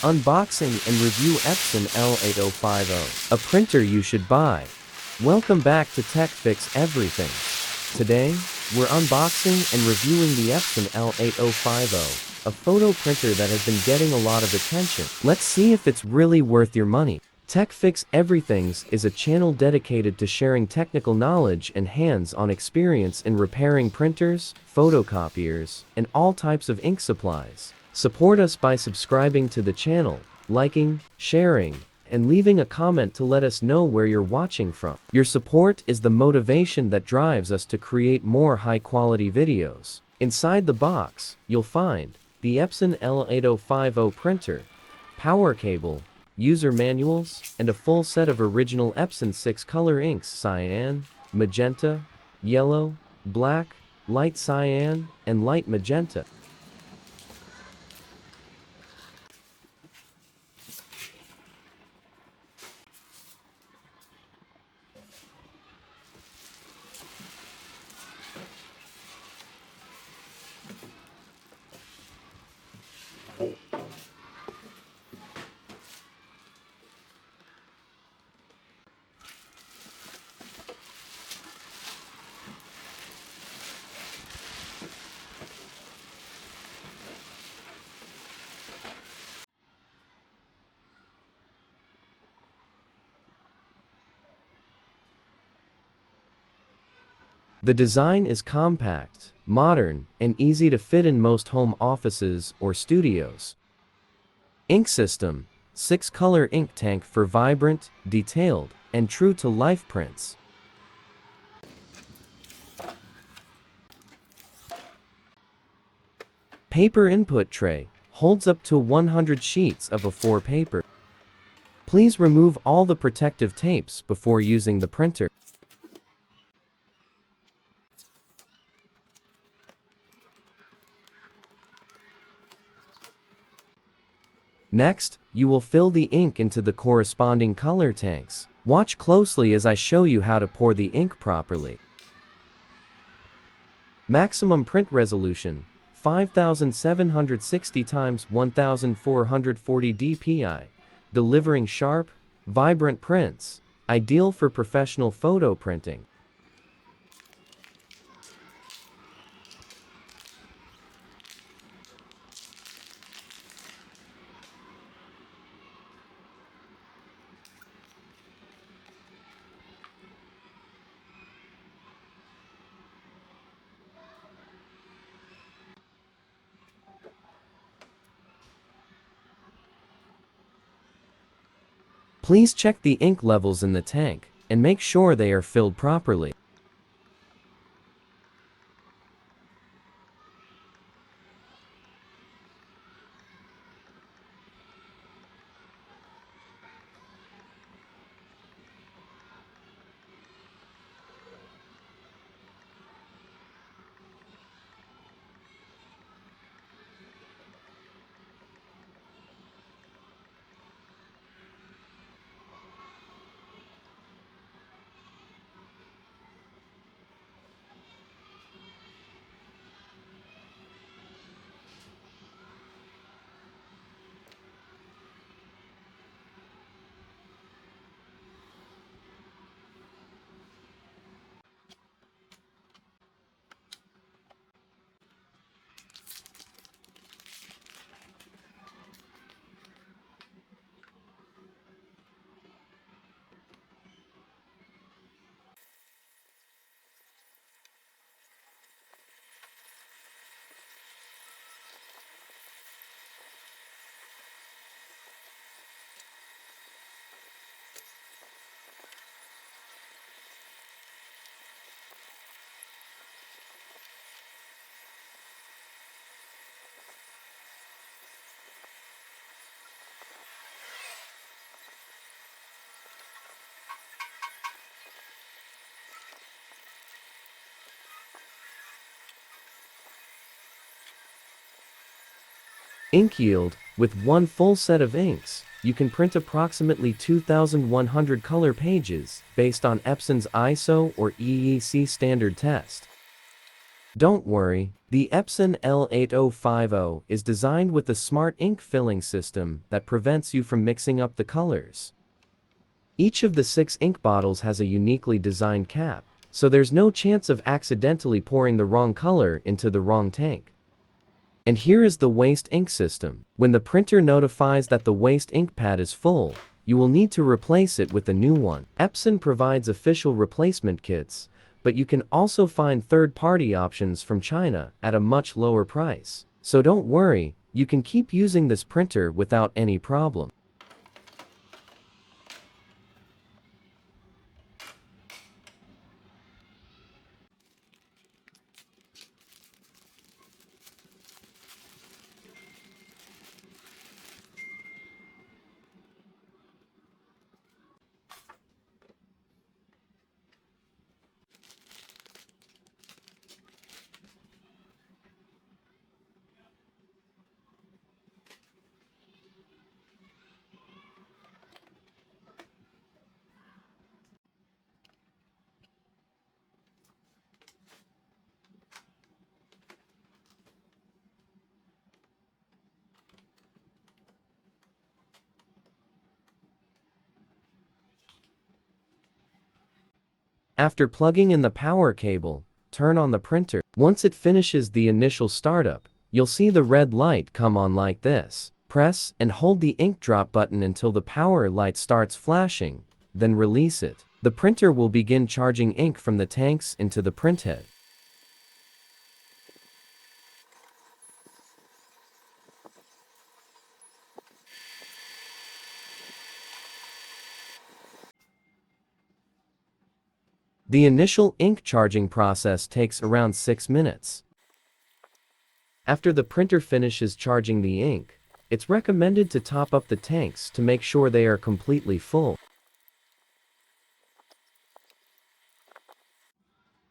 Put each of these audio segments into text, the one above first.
Unboxing and review Epson L8050, a printer you should buy. Welcome back to Tech Fix Everything. Today, we're unboxing and reviewing the Epson L8050, a photo printer that has been getting a lot of attention. Let's see if it's really worth your money. Tech Fix Everythings is a channel dedicated to sharing technical knowledge and hands-on experience in repairing printers, photocopiers, and all types of ink supplies. Support us by subscribing to the channel, liking, sharing, and leaving a comment to let us know where you're watching from. Your support is the motivation that drives us to create more high-quality videos. Inside the box, you'll find the Epson L8050 printer, power cable, user manuals, and a full set of original Epson 6-color inks: cyan, magenta, yellow, black, light cyan, and light magenta. The design is compact, modern, and easy to fit in most home offices or studios. Ink system: 6-color ink tank for vibrant, detailed, and true-to-life prints. Paper input tray holds up to 100 sheets of A4 paper. Please remove all the protective tapes before using the printer. Next, you will fill the ink into the corresponding color tanks. Watch closely as I show you how to pour the ink properly. Maximum print resolution: 5760 x 1440 dpi, delivering sharp, vibrant prints, ideal for professional photo printing. Please check the ink levels in the tank and make sure they are filled properly. Ink yield: with one full set of inks, you can print approximately 2,100 color pages based on Epson's ISO or EEC standard test. Don't worry, the Epson L8050 is designed with a smart ink filling system that prevents you from mixing up the colors. Each of the 6 ink bottles has a uniquely designed cap, so there's no chance of accidentally pouring the wrong color into the wrong tank. And here is the waste ink system. When the printer notifies that the waste ink pad is full, you will need to replace it with a new one. Epson provides official replacement kits, but you can also find third-party options from China at a much lower price. So don't worry, you can keep using this printer without any problem. After plugging in the power cable, turn on the printer. Once it finishes the initial startup, you'll see the red light come on like this. Press and hold the ink drop button until the power light starts flashing, then release it. The printer will begin charging ink from the tanks into the printhead. The initial ink charging process takes around 6 minutes. After the printer finishes charging the ink, it's recommended to top up the tanks to make sure they are completely full.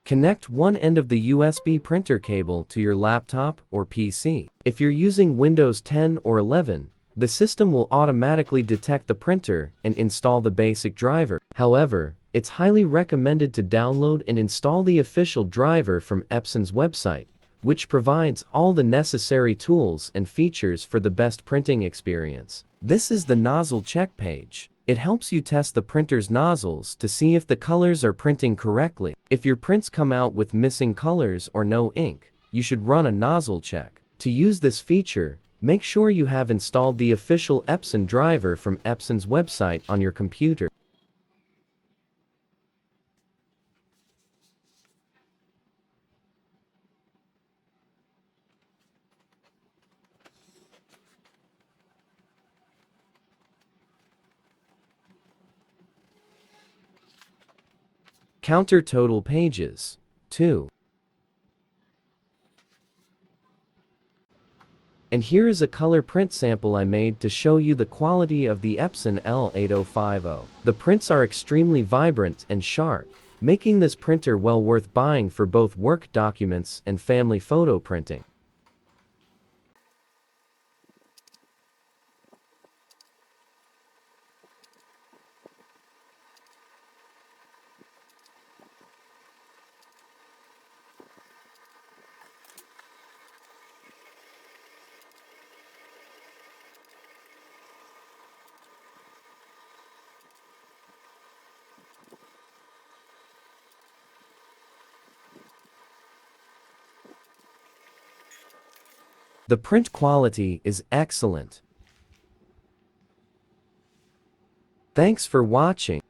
Connect one end of the USB printer cable to your laptop or PC. If you're using Windows 10 or 11, the system will automatically detect the printer and install the basic driver. However, it's highly recommended to download and install the official driver from Epson's website, which provides all the necessary tools and features for the best printing experience. This is the nozzle check page. It helps you test the printer's nozzles to see if the colors are printing correctly. If your prints come out with missing colors or no ink, you should run a nozzle check. To use this feature, make sure you have installed the official Epson driver from Epson's website on your computer. Counter total pages, 2. And here is a color print sample I made to show you the quality of the Epson L8050. The prints are extremely vibrant and sharp, making this printer well worth buying for both work documents and family photo printing. The print quality is excellent. Thanks for watching.